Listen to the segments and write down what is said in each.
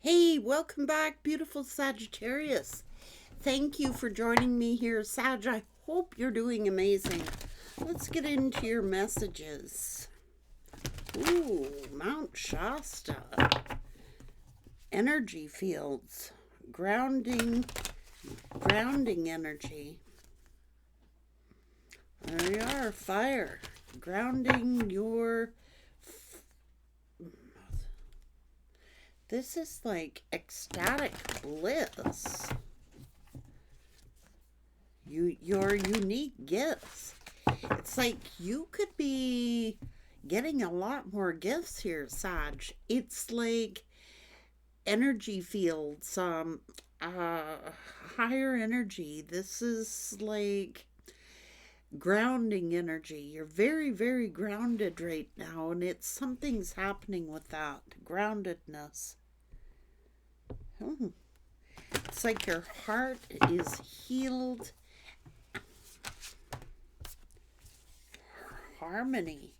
Hey, welcome back, beautiful Sagittarius. Thank you for joining me here, Sag. I hope you're doing amazing. Let's get into your messages. Ooh, Mount Shasta. Energy fields. Grounding energy. There you are, fire. Grounding your. This is like ecstatic bliss. Your unique gifts. It's like you could be getting a lot more gifts here, Sag. It's like energy fields, uh, higher energy. This is like grounding energy. You're very, very grounded right now, and it's something's happening with that groundedness. Hmm. It's like your heart is healed. Harmony,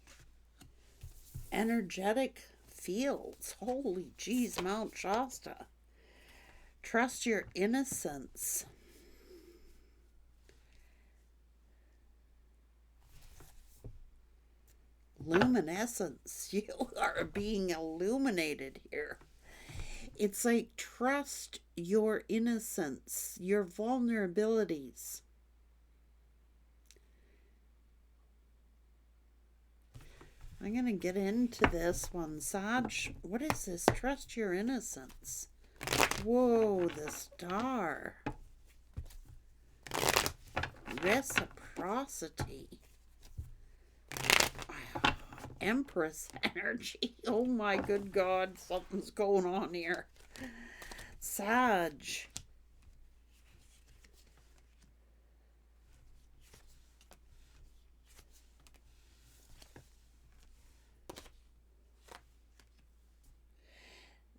energetic fields. Holy jeez, Mount Shasta. Trust your innocence. Luminescence. You are being illuminated here. It's like trust your innocence, your vulnerabilities. I'm going to get into this one, Saj. What is this? Trust your innocence. Whoa, the star. Reciprocity. Empress energy. Oh my good God, something's going on here. Sag.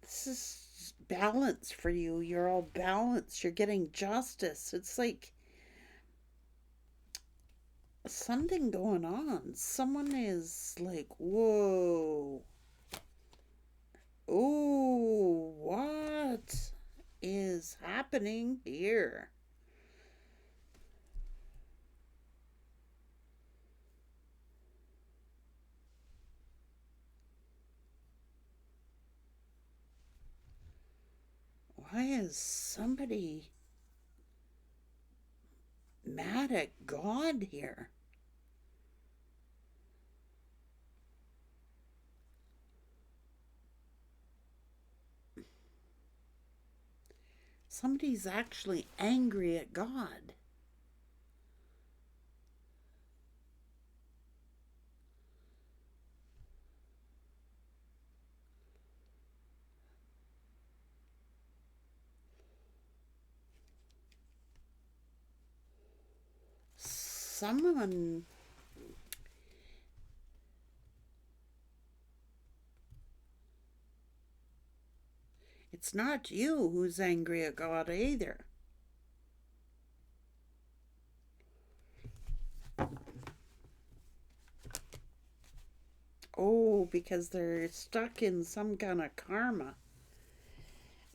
This is balance for you. You're all balanced. You're getting justice. It's like something going on. Someone is like, whoa. Oh, what is happening here? Why is somebody mad at God here? Somebody's actually angry at God. Someone. It's not you who's angry at God either. Oh, because they're stuck in some kind of karma.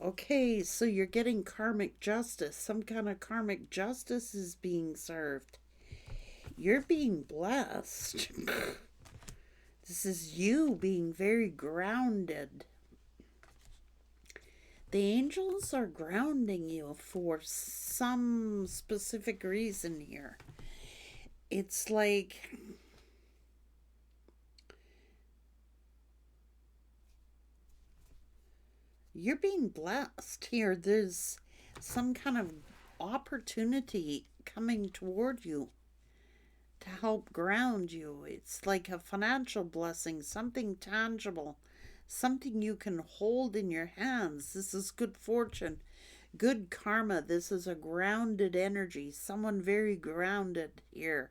Okay, so you're getting karmic justice. Some kind of karmic justice is being served. You're being blessed. This is you being very grounded. The angels are grounding you for some specific reason here. It's like you're being blessed here. There's some kind of opportunity coming toward you to help ground you. It's like a financial blessing, something tangible, something you can hold in your hands. This is good fortune, good karma. This is a grounded energy, someone very grounded here.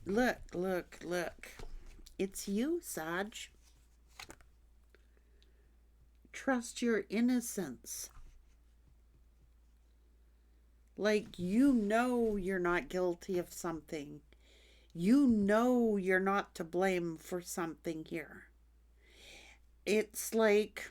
Look, look, look. It's you, Sag. Trust your innocence. Like, you know you're not guilty of something. You know you're not to blame for something here. It's like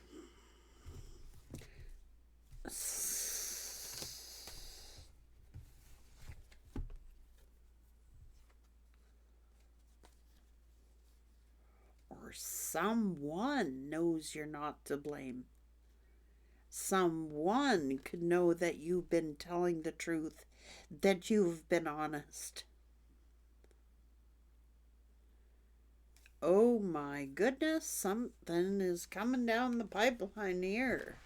someone knows you're not to blame. Someone could know that you've been telling the truth, that you've been honest. Oh my goodness, something is coming down the pipeline here.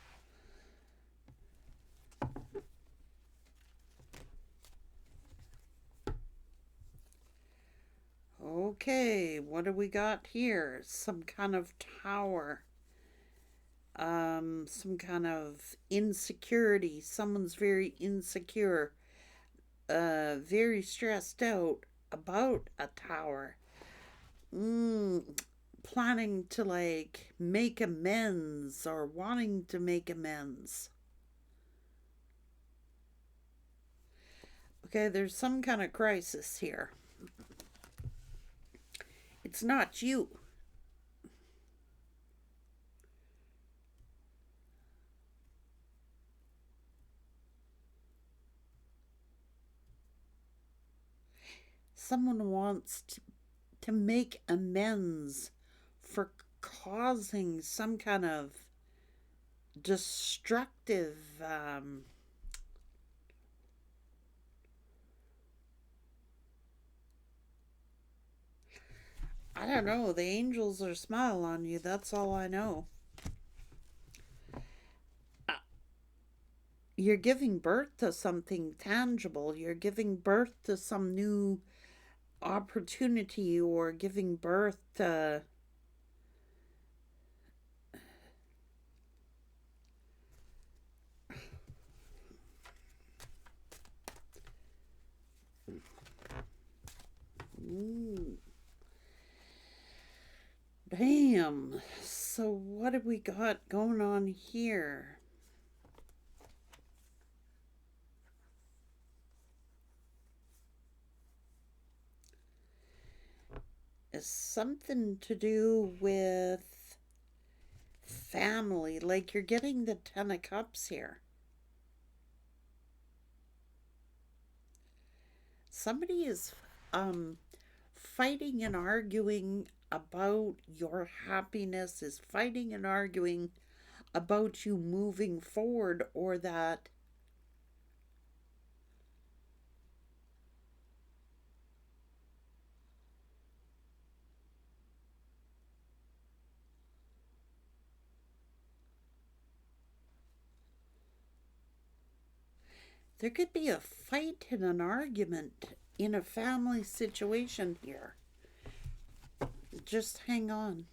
Okay, what do we got here? Some kind of tower. Some kind of insecurity. Someone's very insecure, very stressed out about a tower. Mm, planning to like make amends or wanting to make amends. Okay, there's some kind of crisis here. It's not you. Someone wants to make amends for causing some kind of destructive I don't know, the angels are smiling on you, that's all I know. Uh, You're giving birth to something tangible. You're giving birth to some new opportunity or giving birth to Ooh, damn. So what have we got going on here? Is something to do with family. Like you're getting the Ten of Cups here. Somebody is fighting and arguing about your happiness, is fighting and arguing about you moving forward, or that there could be a fight and an argument in a family situation here. Just hang on.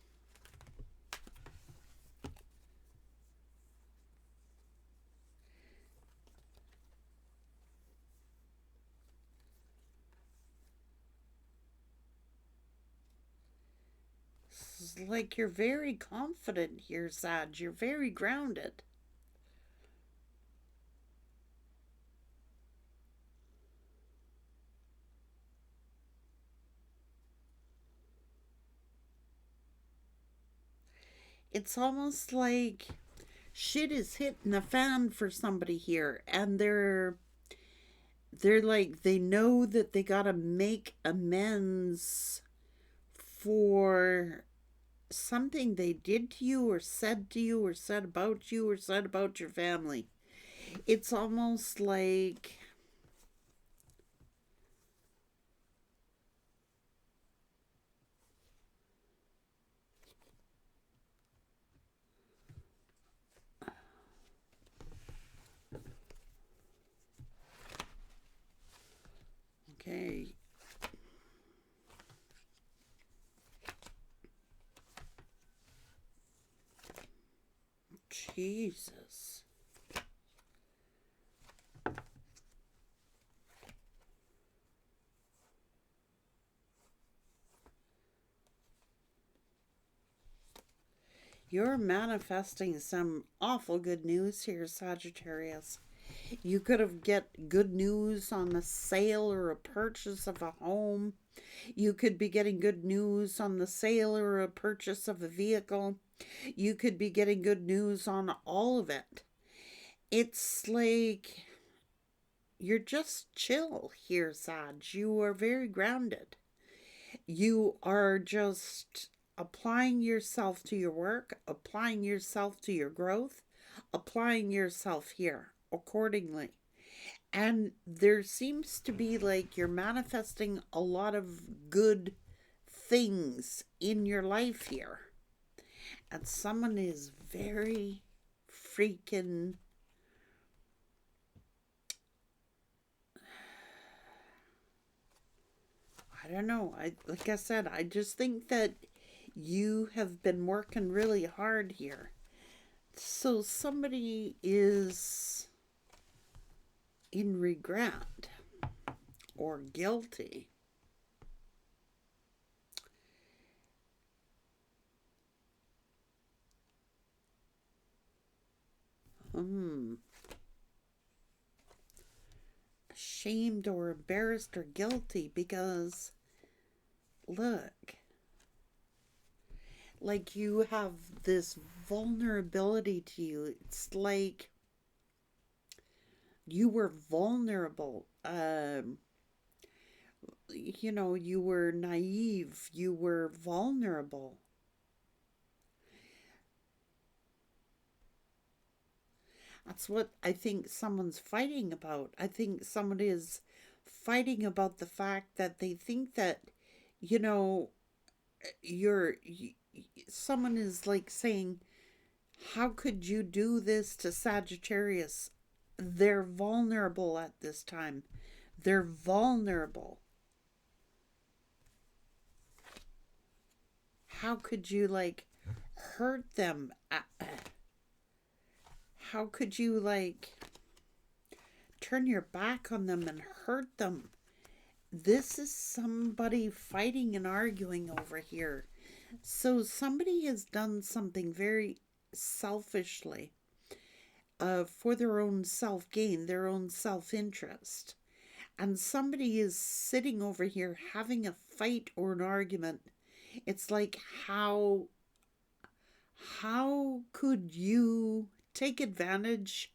It's like you're very confident here, Sag. You're very grounded. It's almost like shit is hitting the fan for somebody here, and they're like they know that they gotta make amends for something they did to you or said to you or said about you or said about your family. It's almost like okay. Jesus. You're manifesting some awful good news here, Sagittarius. You could have get good news on the sale or a purchase of a home. You could be getting good news on the sale or a purchase of a vehicle. You could be getting good news on all of it. It's like you're just chill here, Sag. You are very grounded. You are just applying yourself to your work, applying yourself to your growth, applying yourself here accordingly. And there seems to be like you're manifesting a lot of good things in your life here. And someone is very freaking, I don't know. Like I said, I just think that you have been working really hard here. So somebody is in regret or guilty. Hmm. Ashamed or embarrassed or guilty because, look, like you have this vulnerability to you. It's like you were vulnerable. You know, you were naive, you were vulnerable. That's what I think someone's fighting about. I think somebody is fighting about the fact that they think that, you know, someone is like saying, how could you do this to Sagittarius? They're vulnerable at this time. They're vulnerable. How could you like hurt them? How could you like turn your back on them and hurt them? This is somebody fighting and arguing over here. So somebody has done something very selfishly, for their own self gain, their own self interest. And somebody is sitting over here having a fight or an argument. It's like how could you take advantage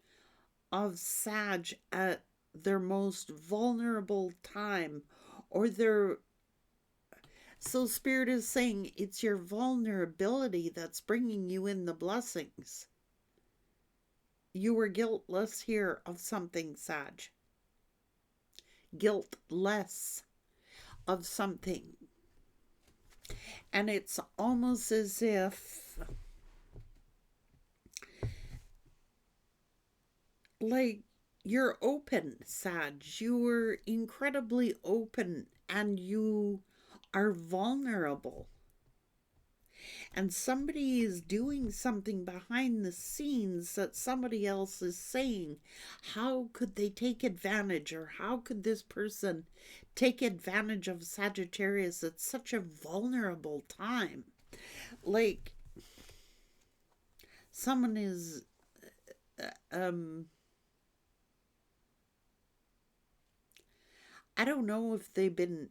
of Sag at their most vulnerable time, or their, so Spirit is saying it's your vulnerability that's bringing you in the blessings. You were guiltless here of something, Sag. Guiltless of something. And it's almost as if, like, you're open, Sag. You're incredibly open and you are vulnerable. And somebody is doing something behind the scenes that somebody else is saying. How could they take advantage, or how could this person take advantage of Sagittarius at such a vulnerable time? Like, someone is, I don't know if they've been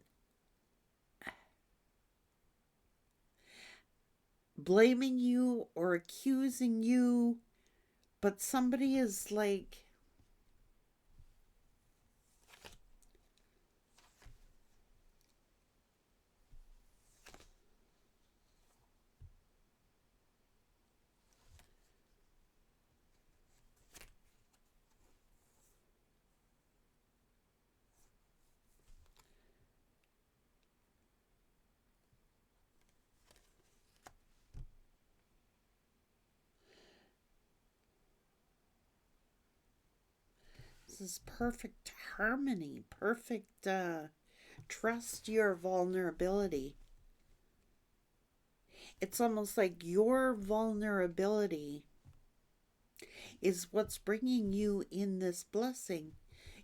blaming you or accusing you, but somebody is like, this is perfect harmony, perfect, trust your vulnerability. It's almost like your vulnerability is what's bringing you in this blessing.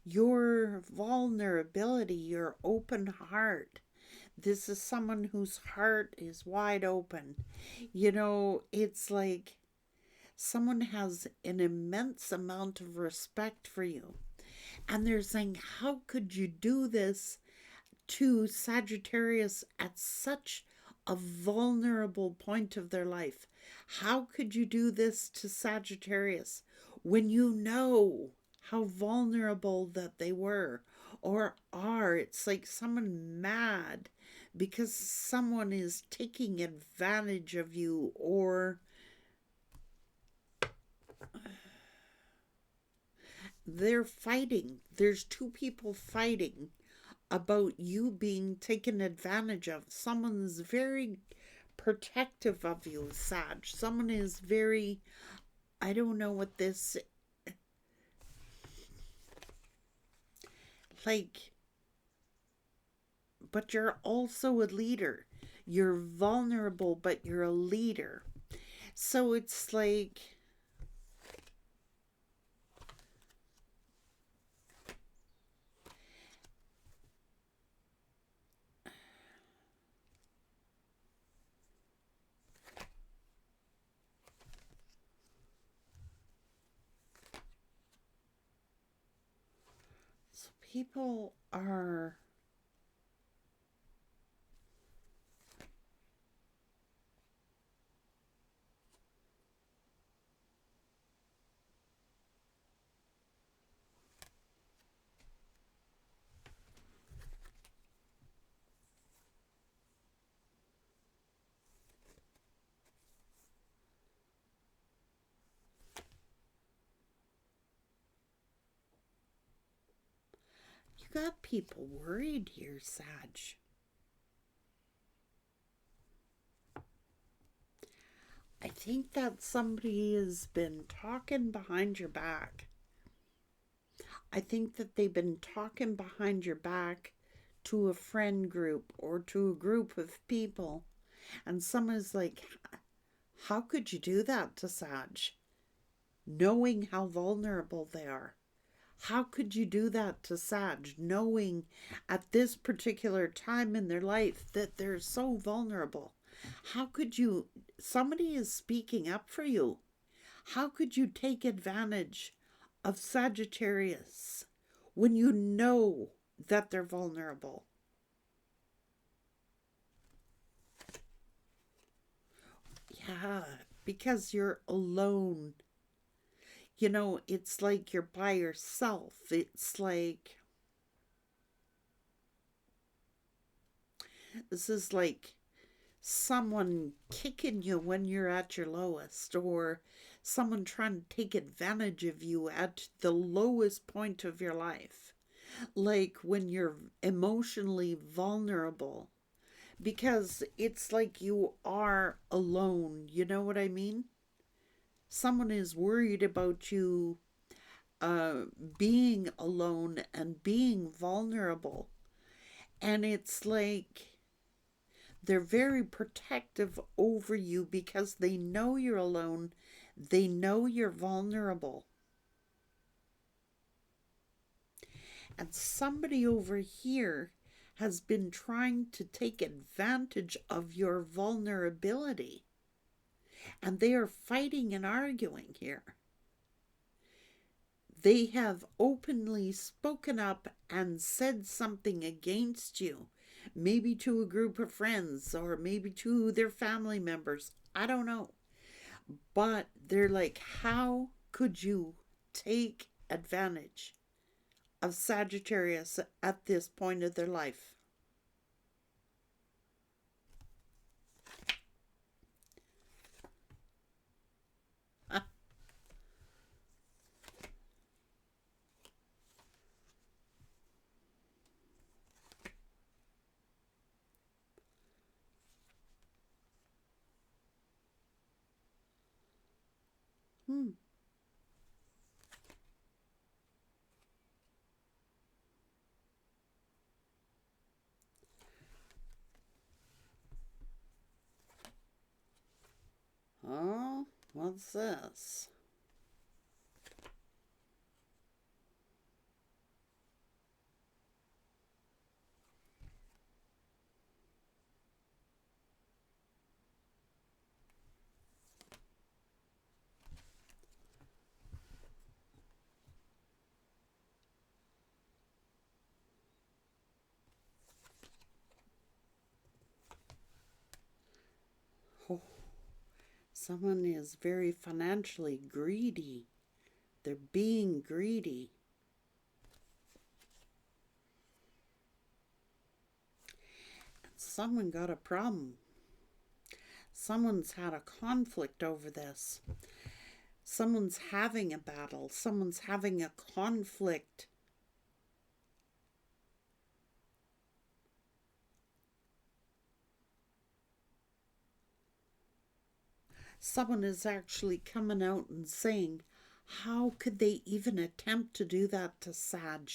Your vulnerability, your open heart. This is someone whose heart is wide open. You know, it's like someone has an immense amount of respect for you. And they're saying, how could you do this to Sagittarius at such a vulnerable point of their life? How could you do this to Sagittarius when you know how vulnerable that they were or are? It's like someone mad because someone is taking advantage of you, or they're fighting. There's two people fighting about you being taken advantage of. Someone's very protective of you, Sag. Someone is very, I don't know what this, like, but you're also a leader. You're vulnerable, but you're a leader. So it's like, so people are, you got people worried here, Sag. I think that somebody has been talking behind your back. I think that they've been talking behind your back to a friend group or to a group of people. And someone's like, how could you do that to Sag? Knowing how vulnerable they are. How could you do that to Sag, knowing at this particular time in their life that they're so vulnerable? How could you? Somebody is speaking up for you. How could you take advantage of Sagittarius when you know that they're vulnerable? Yeah, because you're alone. You know, it's like you're by yourself. It's like, this is like someone kicking you when you're at your lowest, or someone trying to take advantage of you at the lowest point of your life. Like when you're emotionally vulnerable, because it's like you are alone. You know what I mean? Someone is worried about you uh, being alone and being vulnerable. And it's like they're very protective over you because they know you're alone. They know you're vulnerable. And somebody over here has been trying to take advantage of your vulnerability. And they are fighting and arguing here. They have openly spoken up and said something against you, maybe to a group of friends or maybe to their family members. I don't know. But they're like, how could you take advantage of Sagittarius at this point of their life? Hmm. Oh, what's this? Oh, someone is very financially greedy. They're being greedy. someone got a problem. Someone's had a conflict over this. Someone's having a battle. Someone's having a conflict. Someone is actually coming out and saying, how could they even attempt to do that to Sag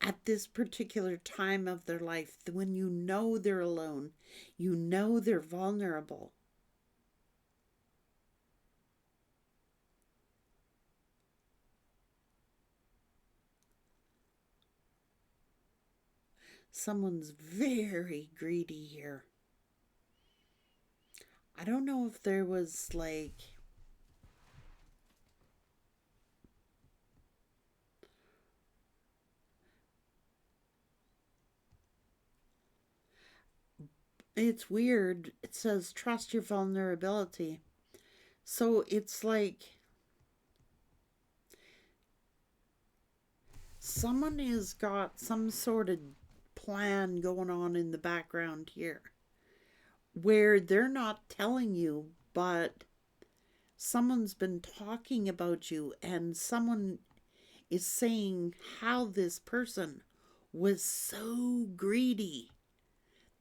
at this particular time of their life when you know they're alone, you know they're vulnerable? Someone's very greedy here. I don't know if there was like it's weird. It says trust your vulnerability. So it's like someone has got some sort of plan going on in the background here where they're not telling you, but someone's been talking about you and someone is saying how this person was so greedy.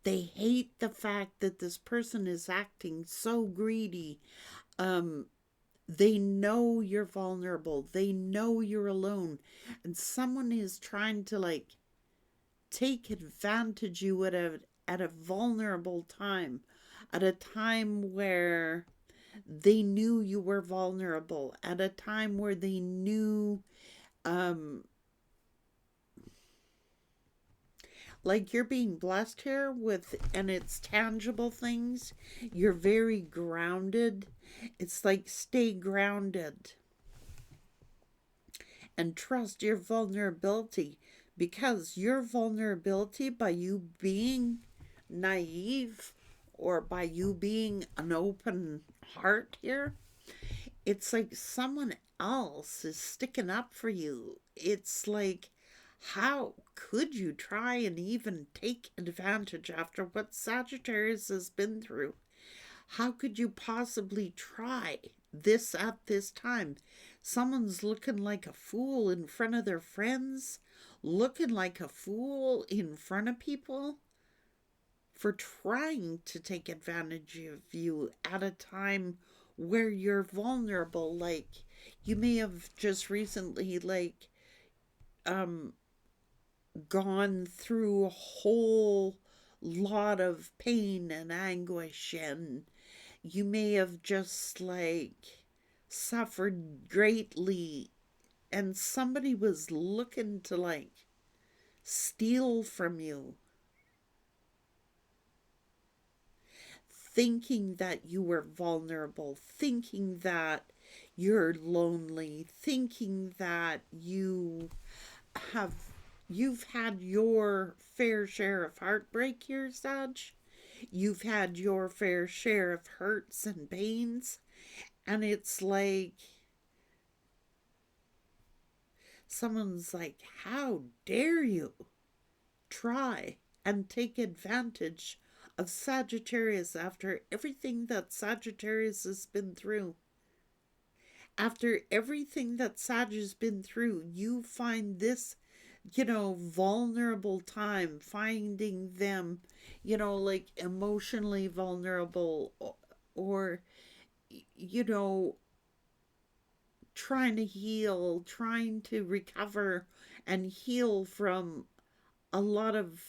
They hate the fact that this person is acting so greedy. Um, they know you're vulnerable. They know you're alone. And someone is trying to like take advantage of you at a vulnerable time, at a time where they knew you were vulnerable, at a time where they knew um like you're being blessed here with, and it's tangible things. You're very grounded. It's like stay grounded and trust your vulnerability, because your vulnerability, by you being naive or by you being an open heart here, it's like someone else is sticking up for you. It's like, how could you try and even take advantage after what Sagittarius has been through? How could you possibly try this at this time? Someone's looking like a fool in front of their friends, looking like a fool in front of people for trying to take advantage of you at a time where you're vulnerable. Like you may have just recently um gone through a whole lot of pain and anguish, and you may have just suffered greatly, and somebody was looking to steal from you, thinking that you were vulnerable, thinking that you're lonely, thinking that have you've had your fair share of heartbreak here, Sag. You've had your fair share of hurts and pains, and it's like someone's like, how dare you try and take advantage of Sagittarius after everything that Sagittarius has been through. After everything that Sag has been through, you find this, vulnerable time, finding them, like emotionally vulnerable, or you know, trying to heal, trying to recover and heal from a lot of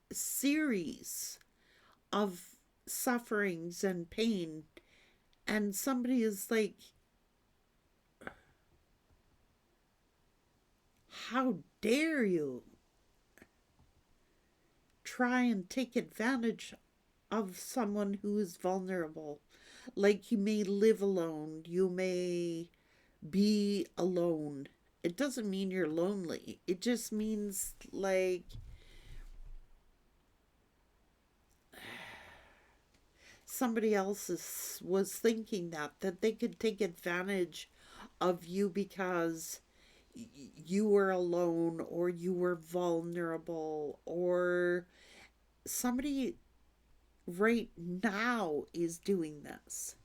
series of sufferings and pain. And somebody is like, how dare you try and take advantage of someone who is vulnerable? Like, you may live alone, you may be alone. It doesn't mean you're lonely. It just means somebody else was thinking that they could take advantage of you because you were alone or you were vulnerable, or somebody right now is doing this.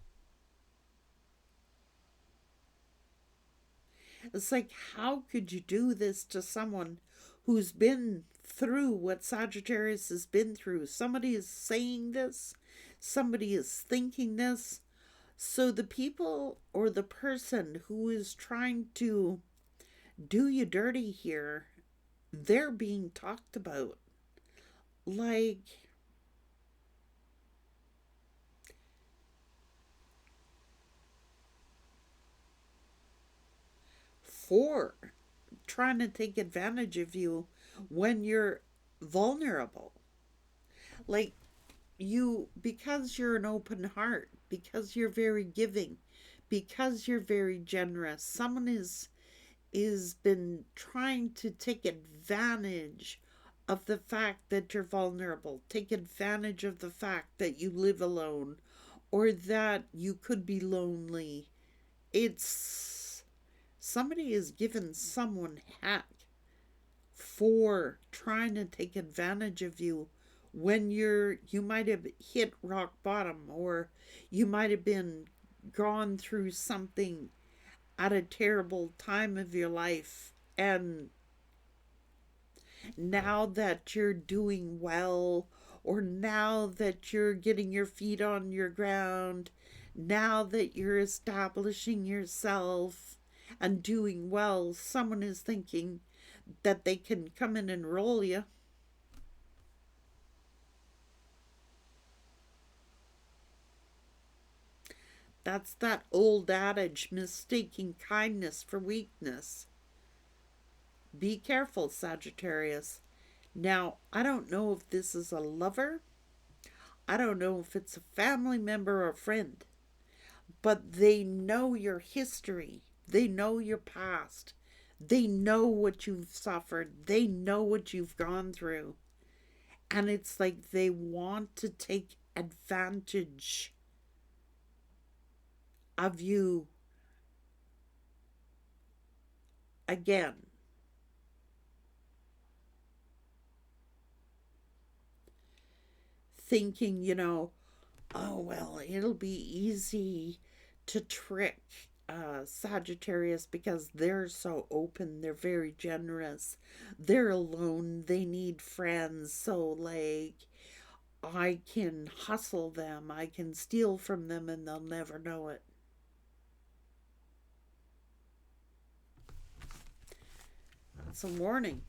It's like, how could you do this to someone who's been through what Sagittarius has been through? Somebody is saying this, somebody is thinking this. So the people or the person who is trying to do you dirty here, they're being talked about. Like, for trying to take advantage of you when you're vulnerable. Like, you, because you're an open heart, because you're very giving, because you're very generous, someone is been trying to take advantage of the fact that you're vulnerable, take advantage of the fact that you live alone or that you could be lonely. It's somebody is given someone heck for trying to take advantage of you when you might have hit rock bottom, or you might have been gone through something at a terrible time of your life, and now that you're doing well, or now that you're getting your feet on your ground, now that you're establishing yourself and doing well, someone is thinking that they can come in and roll you. That's that old adage, mistaking kindness for weakness. Be careful, Sagittarius. Now, I don't know if this is a lover. I don't know if it's a family member or a friend. But they know your history. They know your past. They know what you've suffered. They know what you've gone through. And it's like they want to take advantage of you again. Thinking, oh, well, it'll be easy to trick Sagittarius because they're so open, they're very generous, they're alone, they need friends, so like I can hustle them, I can steal from them, and they'll never know it. It's a warning.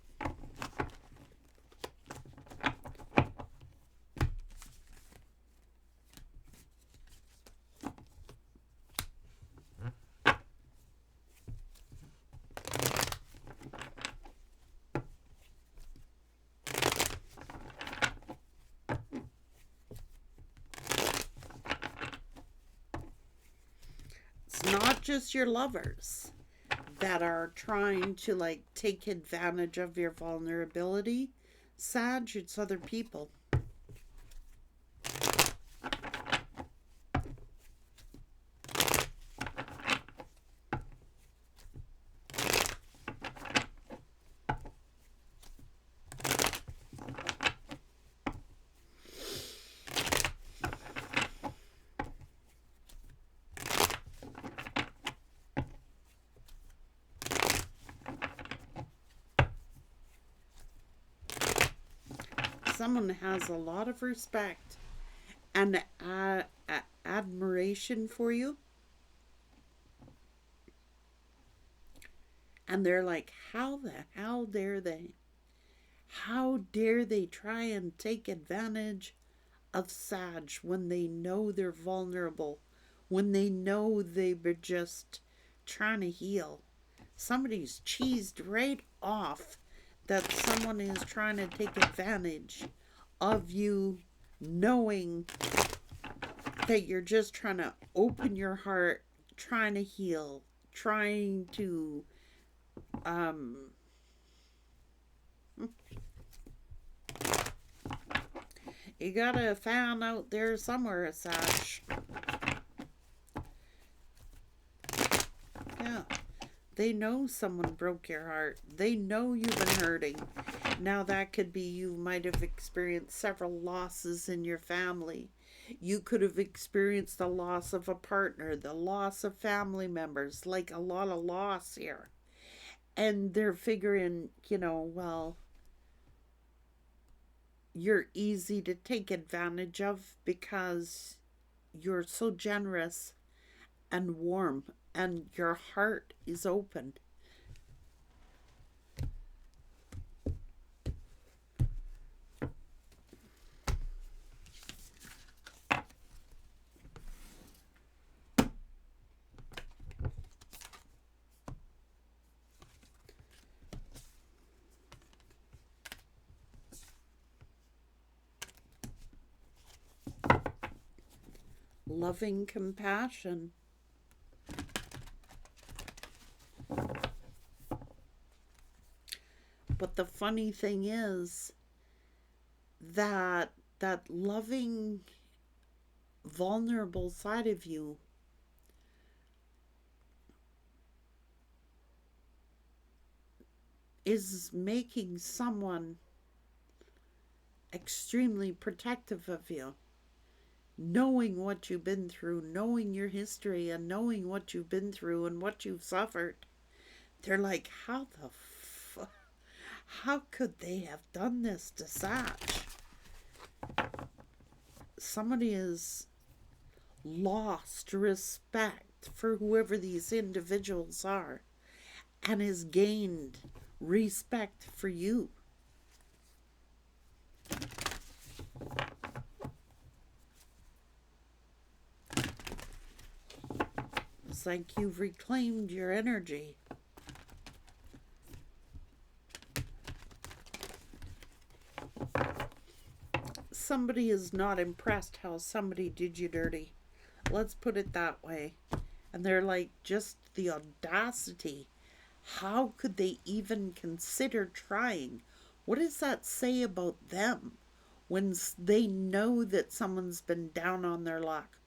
It's not just your lovers that are trying to like take advantage of your vulnerability, Sag, it's other people. Someone has a lot of respect and admiration for you, and they're like, how the hell dare they? How dare they try and take advantage of Sag when they know they're vulnerable, when they know they were just trying to heal? Somebody's cheesed right off that someone is trying to take advantage of you, knowing that you're just trying to open your heart, trying to heal, trying to you got a fan out there somewhere, Sash. Yeah. They know someone broke your heart. They know you've been hurting. Now, that could be you might have experienced several losses in your family. You could have experienced the loss of a partner, the loss of family members, like a lot of loss here. And they're figuring, well, you're easy to take advantage of because you're so generous and warm and your heart is open. Loving compassion. But the funny thing is that that loving, vulnerable side of you is making someone extremely protective of you. Knowing what you've been through, knowing your history, and knowing what you've been through and what you've suffered, they're like, how could they have done this to Sag? Somebody has lost respect for whoever these individuals are and has gained respect for you. It's like you've reclaimed your energy. Somebody is not impressed how somebody did you dirty. Let's put it that way. And they're like, just the audacity. How could they even consider trying? What does that say about them when they know that someone's been down on their luck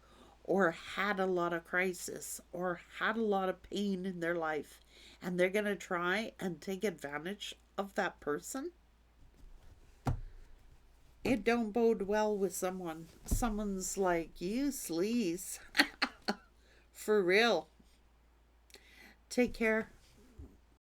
or had a lot of crisis or had a lot of pain in their life and they're going to try and take advantage of that person? It don't bode well with someone. Someone's like, you sleaze. For real. Take care.